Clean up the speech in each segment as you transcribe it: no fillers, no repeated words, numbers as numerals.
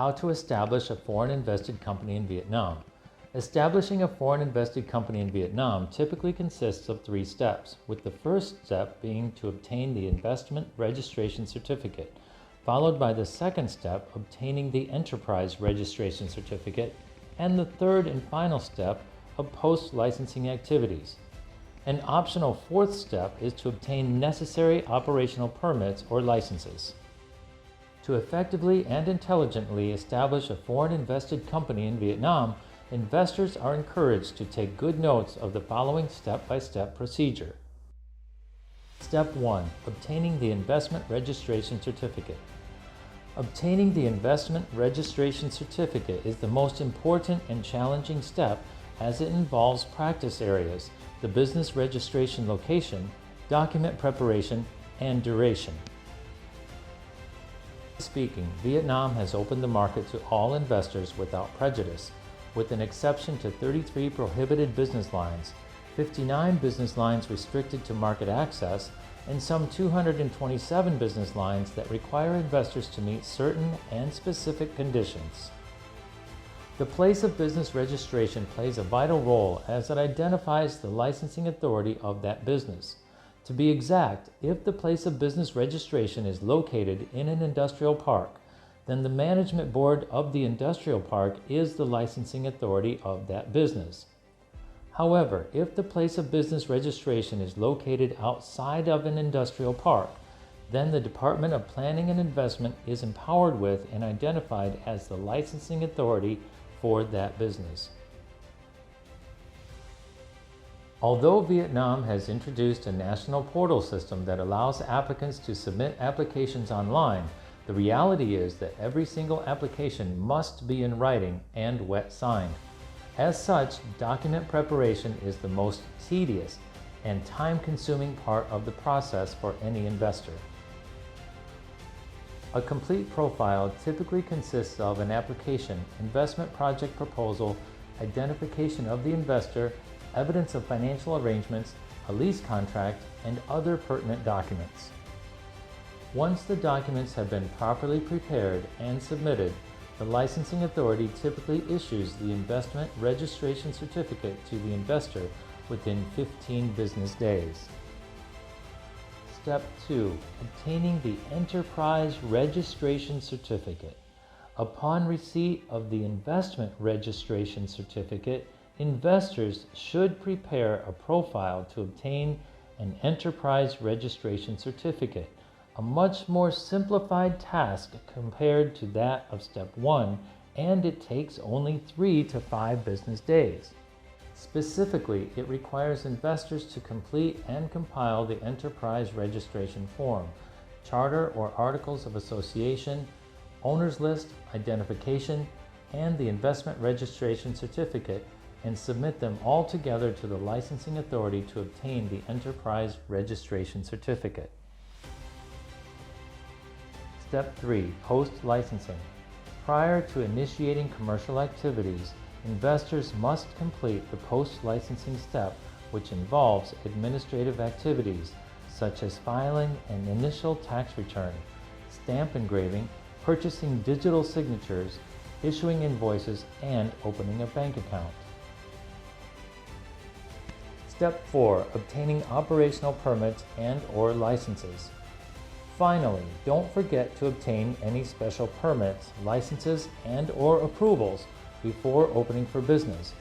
how to establish a foreign invested company in Vietnam. Establishing a foreign invested company in Vietnam typically consists of 3 steps, with the first step being to obtain the investment registration certificate, followed by the second step, obtaining the enterprise registration certificate, and the third and final step of post-licensing activities. An optional 4th step is to obtain necessary operational permits or licenses. To effectively and intelligently establish a foreign invested company in Vietnam, investors are encouraged to take good notes of the following step-by-step procedure. Step 1. Obtaining the investment registration certificate. Obtaining the investment registration certificate is the most important and challenging step as it involves practice areas, the business registration location, document preparation, and duration. Speaking, Vietnam has opened the market to all investors without prejudice, with an exception to 33 prohibited business lines, 59 business lines restricted to market access, and some 227 business lines that require investors to meet certain and specific conditions. The place of business registration plays a vital role as it identifies the licensing authority of that business. To be exact, if the place of business registration is located in an industrial park, then the management board of the industrial park is the licensing authority of that business. However, if the place of business registration is located outside of an industrial park, then the Department of Planning and Investment is empowered with and identified as the licensing authority for that business. Although Vietnam has introduced a national portal system that allows applicants to submit applications online, the reality is that every single application must be in writing and wet signed. As such, document preparation is the most tedious and time-consuming part of the process for any investor. A complete profile typically consists of an application, investment project proposal, identification of the investor, evidence of financial arrangements, a lease contract, and other pertinent documents. Once the documents have been properly prepared and submitted, the licensing authority typically issues the investment registration certificate to the investor within 15 business days. Step 2. Obtaining the enterprise registration certificate. Upon receipt of the investment registration certificate, investors should prepare a profile to obtain an enterprise registration certificate, a much more simplified task compared to that of step 1, and it takes only 3 to 5 business days. Specifically, it requires investors to complete and compile the enterprise registration form, charter or articles of association, owner's list, identification, and the investment registration certificate, and submit them all together to the licensing authority to obtain the enterprise registration certificate. Step 3. Post-licensing. Prior to initiating commercial activities, investors must complete the post-licensing step, which involves administrative activities such as filing an initial tax return, stamp engraving, purchasing digital signatures, issuing invoices, and opening a bank account. Step 4. Obtaining operational permits and/or licenses. Finally, don't forget to obtain any special permits, licenses, and/or approvals before opening for business.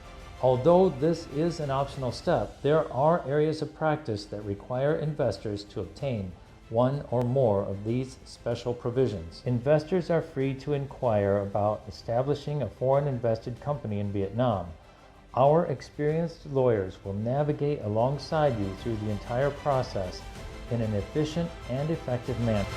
Although this is an optional step, there are areas of practice that require investors to obtain one or more of these special provisions. Investors are free to inquire about establishing a foreign invested company in Vietnam. Our experienced lawyers will navigate alongside you through the entire process in an efficient and effective manner.